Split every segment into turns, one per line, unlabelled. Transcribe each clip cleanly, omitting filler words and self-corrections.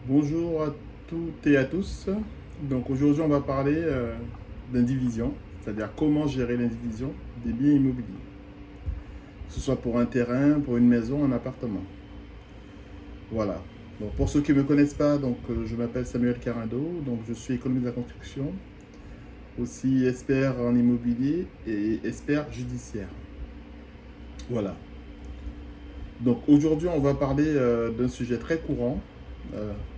Bonjour à toutes et à tous. Donc aujourd'hui on va parler d'indivision, c'est-à-dire comment gérer l'indivision des biens immobiliers, que ce soit pour un terrain, pour une maison, un appartement. Voilà. Bon, pour ceux qui ne me connaissent pas, je m'appelle Samuel Carando, donc je suis économiste de la construction, aussi expert en immobilier et expert judiciaire. Voilà. Donc aujourd'hui on va parler d'un sujet très courant,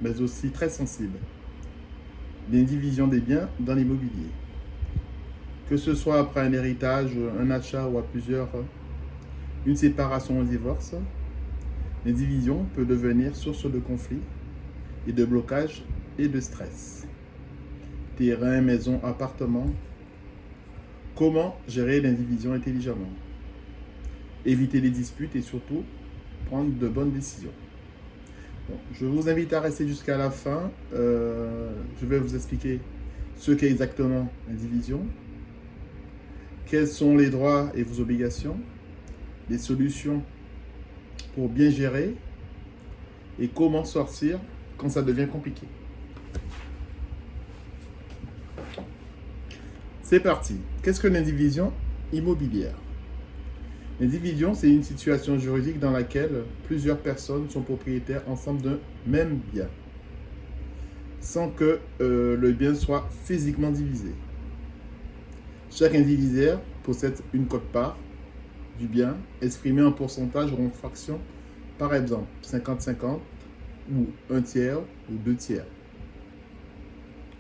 mais aussi très sensible, l'indivision des biens dans l'immobilier. Que ce soit après un héritage, un achat ou à plusieurs, une séparation ou un divorce, l'indivision peut devenir source de conflit et de blocage et de stress. Terrain, maison, appartement. Comment gérer l'indivision intelligemment? Éviter les disputes et surtout prendre de bonnes décisions. Bon, je vous invite à rester jusqu'à la fin. Je vais vous expliquer ce qu'est exactement l'indivision, quels sont les droits et vos obligations, les solutions pour bien gérer et comment sortir quand ça devient compliqué. C'est parti. Qu'est-ce que l'indivision immobilière? L'indivision, c'est une situation juridique dans laquelle plusieurs personnes sont propriétaires ensemble d'un même bien, sans que le bien soit physiquement divisé. Chaque indivisaire possède une quote-part du bien exprimée en pourcentage ou en fraction, par exemple 50-50 ou un tiers ou deux tiers.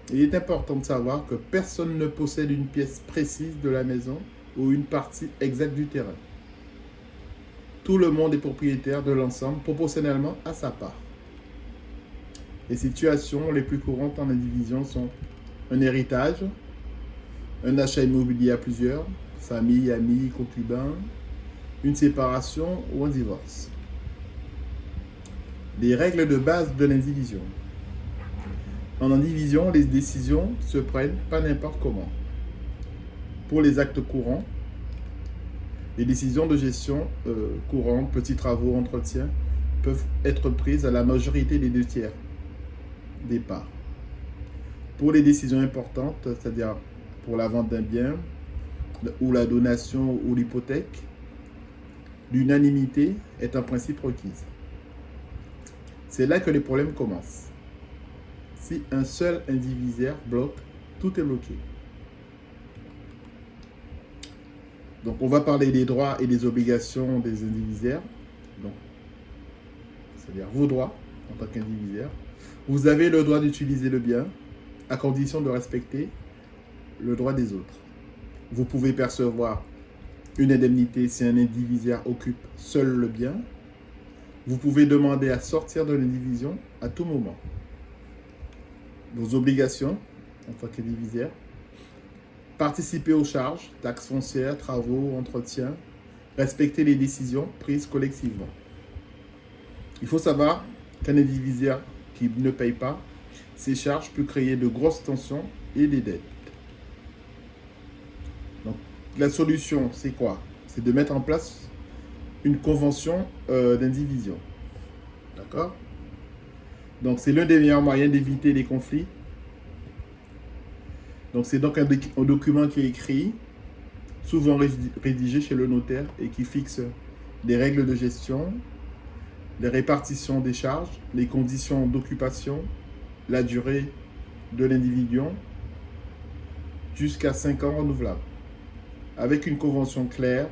Il est important de savoir que personne ne possède une pièce précise de la maison ou une partie exacte du terrain. Tout le monde est propriétaire de l'ensemble proportionnellement à sa part. Les situations les plus courantes en indivision sont un héritage, un achat immobilier à plusieurs, famille, amis, concubins, une séparation ou un divorce. Les règles de base de l'indivision. En indivision, les décisions se prennent pas n'importe comment. Pour les actes courants, les décisions de gestion courantes, petits travaux, entretien, peuvent être prises à la majorité des 2 tiers des parts. Pour les décisions importantes, c'est-à-dire pour la vente d'un bien, ou la donation ou l'hypothèque, l'unanimité est un principe requise. C'est là que les problèmes commencent. Si un seul indivisaire bloque, tout est bloqué. Donc on va parler des droits et des obligations des indivisaires. Donc, c'est-à-dire vos droits en tant qu'indivisaire. Vous avez le droit d'utiliser le bien à condition de respecter le droit des autres. Vous pouvez percevoir une indemnité si un indivisaire occupe seul le bien. Vous pouvez demander à sortir de l'indivision à tout moment. Vos obligations en tant qu'indivisaire: participer aux charges, taxes foncières, travaux, entretiens, respecter les décisions prises collectivement. Il faut savoir qu'un indivisaire qui ne paye pas ces charges peut créer de grosses tensions et des dettes. Donc, la solution, c'est quoi? C'est de mettre en place une convention d'indivision. D'accord? Donc, c'est l'un des meilleurs moyens d'éviter les conflits. Donc, c'est donc un document qui est écrit, souvent rédigé chez le notaire et qui fixe des règles de gestion, les répartitions des charges, les conditions d'occupation, la durée de l'indivision, jusqu'à 5 ans renouvelables. Avec une convention claire,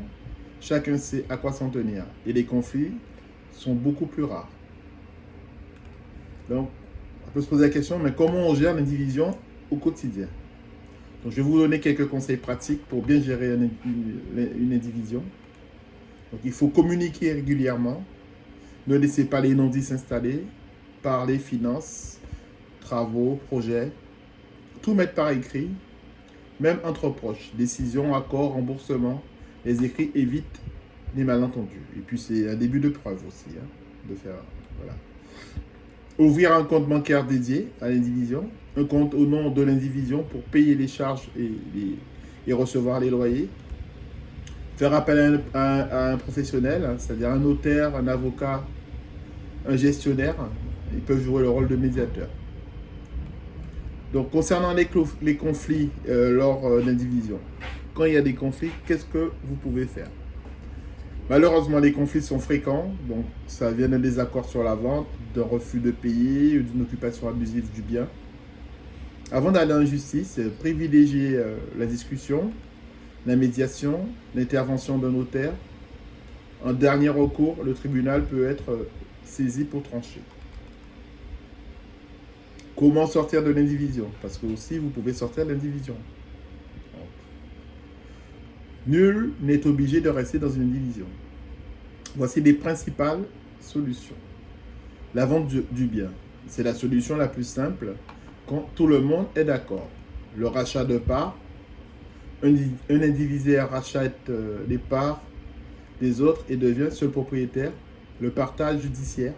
chacun sait à quoi s'en tenir et les conflits sont beaucoup plus rares. Donc, on peut se poser la question, mais comment on gère l'indivision au quotidien? Donc, je vais vous donner quelques conseils pratiques pour bien gérer une indivision. Donc, il faut communiquer régulièrement. Ne laissez pas les non-dits s'installer. Parler finances, travaux, projets. Tout mettre par écrit, même entre proches. Décision, accord, remboursement. Les écrits évitent les malentendus. Et puis, c'est un début de preuve aussi, de faire. Voilà. Ouvrir un compte bancaire dédié à l'indivision, un compte au nom de l'indivision pour payer les charges et recevoir les loyers. Faire appel à un professionnel, c'est-à-dire un notaire, un avocat, un gestionnaire, ils peuvent jouer le rôle de médiateur. Donc, concernant les conflits lors d'indivision, quand il y a des conflits, qu'est-ce que vous pouvez faire? Malheureusement, les conflits sont fréquents, donc ça vient d'un désaccord sur la vente, d'un refus de payer ou d'une occupation abusive du bien. Avant d'aller en justice, privilégiez la discussion, la médiation, l'intervention d'un notaire. En dernier recours, le tribunal peut être saisi pour trancher. Comment sortir de l'indivision? Parce que aussi, vous pouvez sortir de l'indivision. Nul n'est obligé de rester dans une indivision. Voici les principales solutions. La vente du bien. C'est la solution la plus simple quand tout le monde est d'accord. Le rachat de parts. Un indivisaire rachète les parts des autres et devient seul propriétaire. Le partage judiciaire.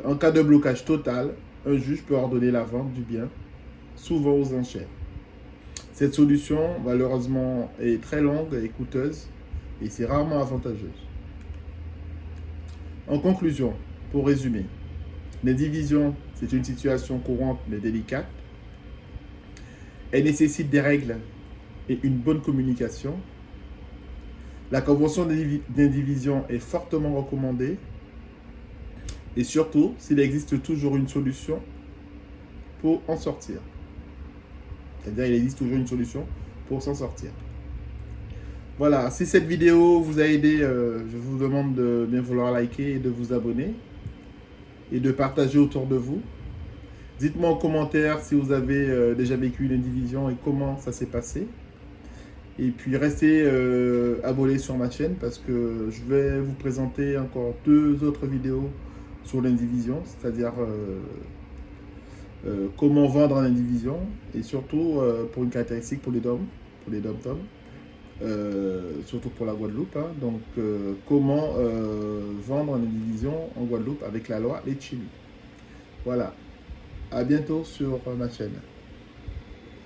En cas de blocage total, un juge peut ordonner la vente du bien, souvent aux enchères. Cette solution, malheureusement, est très longue et coûteuse et c'est rarement avantageuse. En conclusion, pour résumer, l'indivision, c'est une situation courante mais délicate. Elle nécessite des règles et une bonne communication. La convention d'indivision est fortement recommandée. Et surtout, s'il existe toujours une solution pour en sortir. C'est-à-dire, il existe toujours une solution pour s'en sortir. Voilà, si cette vidéo vous a aidé, je vous demande de bien vouloir liker et de vous abonner. Et de partager autour de vous. Dites-moi en commentaire si vous avez déjà vécu une indivision et comment ça s'est passé. Et puis restez abonnés sur ma chaîne parce que je vais vous présenter encore 2 autres vidéos sur l'indivision, c'est-à-dire comment vendre l'indivision et surtout pour une caractéristique pour les dom-tom, surtout pour la Guadeloupe. Hein, donc comment vendre en indivision en Guadeloupe avec la loi Letchimy. Voilà, à bientôt sur ma chaîne.